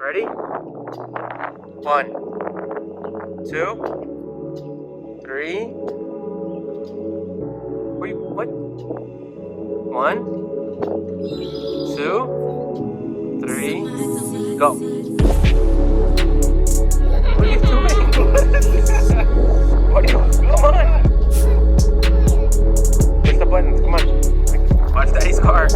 Ready? 1, 2, 3. Wait, what? 1, 2, 3, go. What are you doing? What are you? Come on. Push the button. Come on. Watch Daddy's car.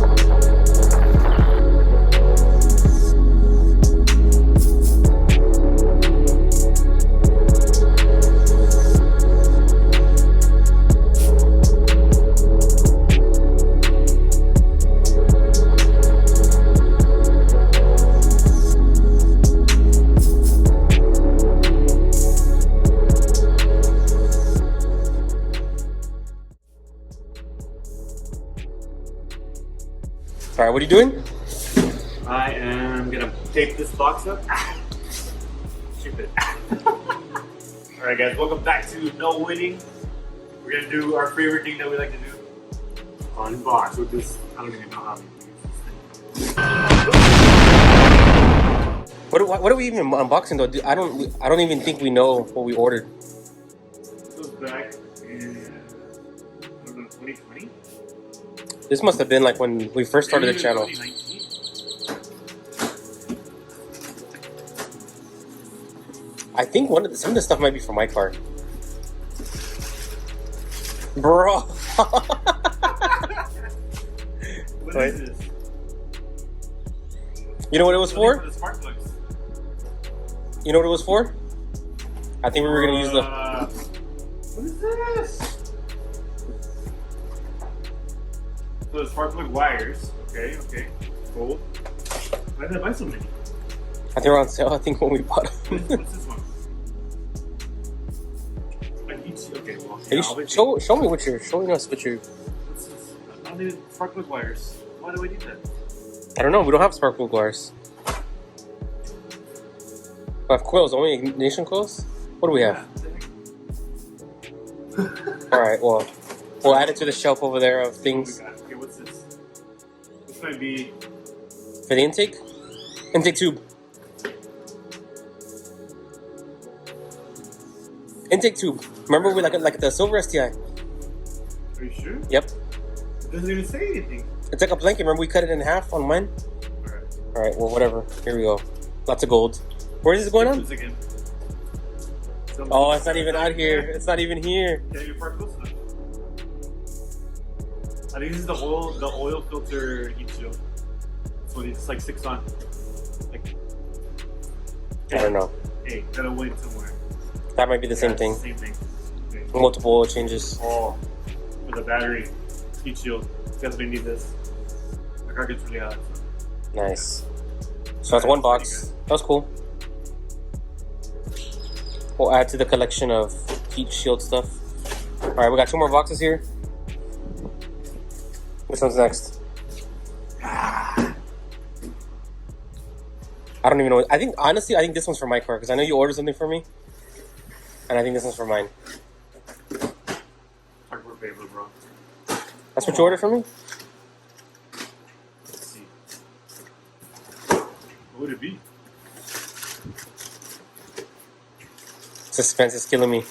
All right, what are you doing? I am gonna tape this box up. Stupid. Alright guys, welcome back to No Winning. We're gonna do our favorite thing that we like to do. Unbox with this, I don't even know how to use this thing. What are we even unboxing though? I don't even think we know what we ordered. This was back in, I don't know, 2020? This must have been like when we first started the channel. 2019? I think some of the stuff might be for my car. Bro. What Wait. is this? You know what it was for? For the spark plugs. You know what it was for? I think we were gonna use the. What is this? So the spark plug wires. Okay, cool. Why did I buy so many? I think they're on sale. I think when we bought them. What's this one? Okay, well, Hey, show me what you're showing us. What you're. What's this? I don't need spark plug wires. Why do we need that? I don't know. We don't have spark plug wires. We have coils. Only ignition coils. What do we have? All right. Well, we'll add it to the shelf over there of things. Okay, what's this? This might be For the intake? Intake tube. Intake tube. Remember we like the silver STI? Are you sure? Yep. It doesn't even say anything. It's like a blanket. Remember we cut it in half on mine? Alright. Alright, well whatever. Here we go. Lots of gold. Where is this going on? Again. Oh, it's not even out here. It's not even here. Yeah, you're far close enough. I think this is the oil filter heat shield. So it's like 6 on. Like, I don't know. Hey, gotta wait somewhere. That might be the same thing. Same thing. Okay. Multiple oil changes. Oh, for the battery heat shield. Definitely need this. My car gets really hot. So. Nice. So that's one box. That was cool. We'll add to the collection of heat shield stuff. Alright, we got 2 more boxes here. Which one's next? I don't even know. Honestly, I think this one's for my car because I know you ordered something for me. And I think this one's for mine. Hardcore paper, bro. That's what you ordered for me? Let's see. What would it be? Suspense is killing me.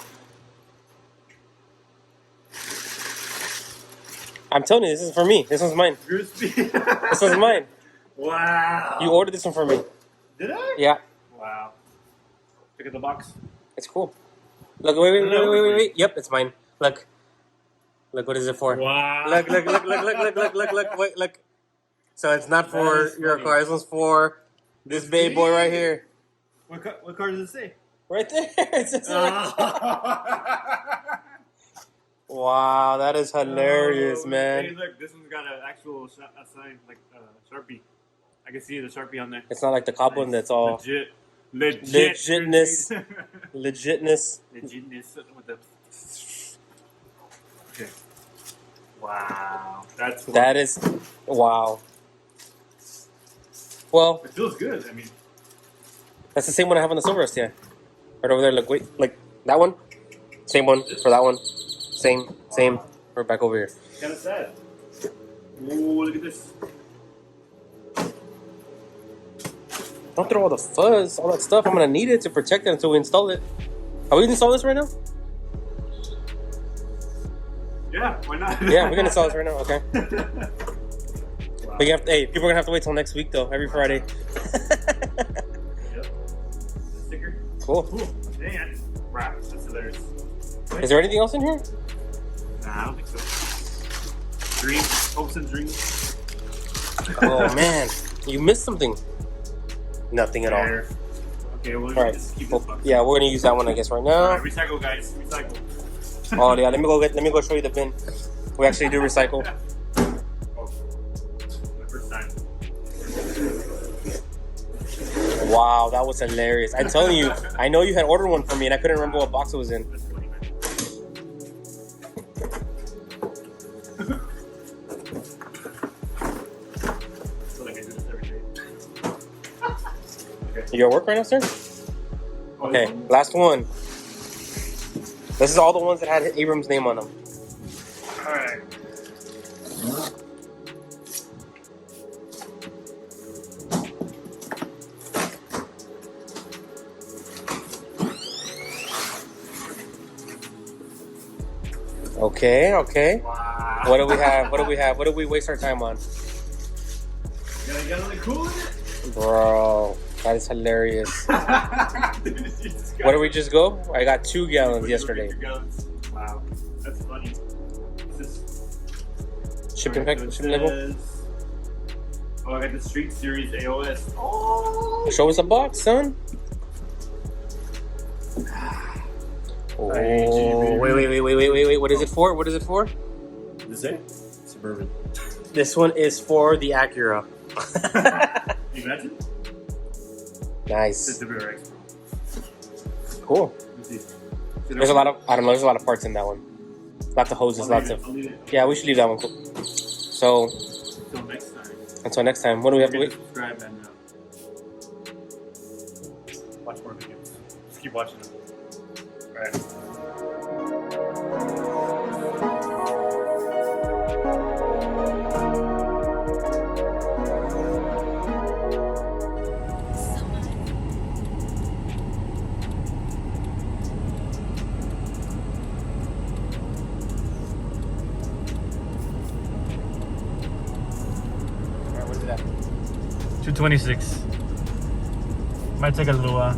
I'm telling you, this is for me. This one's mine. Grimmspeed. This one's mine. Wow. You ordered this one for me. Did I? Yeah. Wow. Look at the box. It's cool. Look, wait. Yep, it's mine. Look. Look, what is it for? Wow. Look. Wait, look. So it's not for your car. This one's for this baby boy right here. What car does it say? Right there. It says wow, that is hilarious, man. Hey, look, this one's got an actual sign, like Sharpie. I can see the Sharpie on there. It's not like the Cobb one that's all legitness. legitness. Legitness with the. Okay. Wow, that's cool. That is wow. Well, It feels good. I mean, that's the same one I have on the silver STI. Right over there. Look, wait, like that one. Same one for that one. Same. We're back over here. kind of sad. Ooh, look at this. Don't throw all the fuzz, all that stuff. I'm gonna need it to protect it until we install it. Are we gonna install this right now? Yeah, why not? Yeah, we're gonna install this right now. Okay. Wow. But you have to, hey, people are gonna have to wait till next week though. Every Friday. Yep. The sticker. Cool. Cool. Dang. Wow, that's hilarious. Is there anything else in here? Nah, I don't think so. Dreams, hopes and dreams. Oh man, you missed something. Nothing at all. There. Okay, we'll All right. just keep Well, this box. yeah, we're gonna use that one, I guess, right All now. right, recycle, guys. Recycle. Oh yeah, let me go show you the bin. We actually do recycle. Oh, my first time. Wow, that was hilarious. I'm telling you, I know you had ordered one for me, and I couldn't remember what box it was in. That's funny, man. I feel like I do this every day. Okay. You at work right now, sir? Oh, Okay, this one? last one. This is all the ones that had Abram's name on them. All right. Okay, okay. Wow. What do we have? What do we have? What do we waste our time on? Gotta get on the cool with it. Bro, that is hilarious. Jesus What did we just go? I got 2 gallons yesterday. Wow, that's funny. Shipping Alright, pack, so it shipping label. says- Oh, I got the Street Series AOS. Oh, Show us a box, son. Oh, Hey, wait. What is it for? What is it for? Is it Suburban? This one is for the Acura. Imagine. Nice. It's the WRX. Cool. Let's see. There's a lot of, I don't know, there's a lot of parts in that one. Lots of hoses, lots of. I'll leave it. Yeah, we should leave that one. Cool. So, Until next time. until next time, what do we have to wait? Subscribe and watch more videos. Just keep watching them. Alright. Alright, what is that? 226. Might take a little while.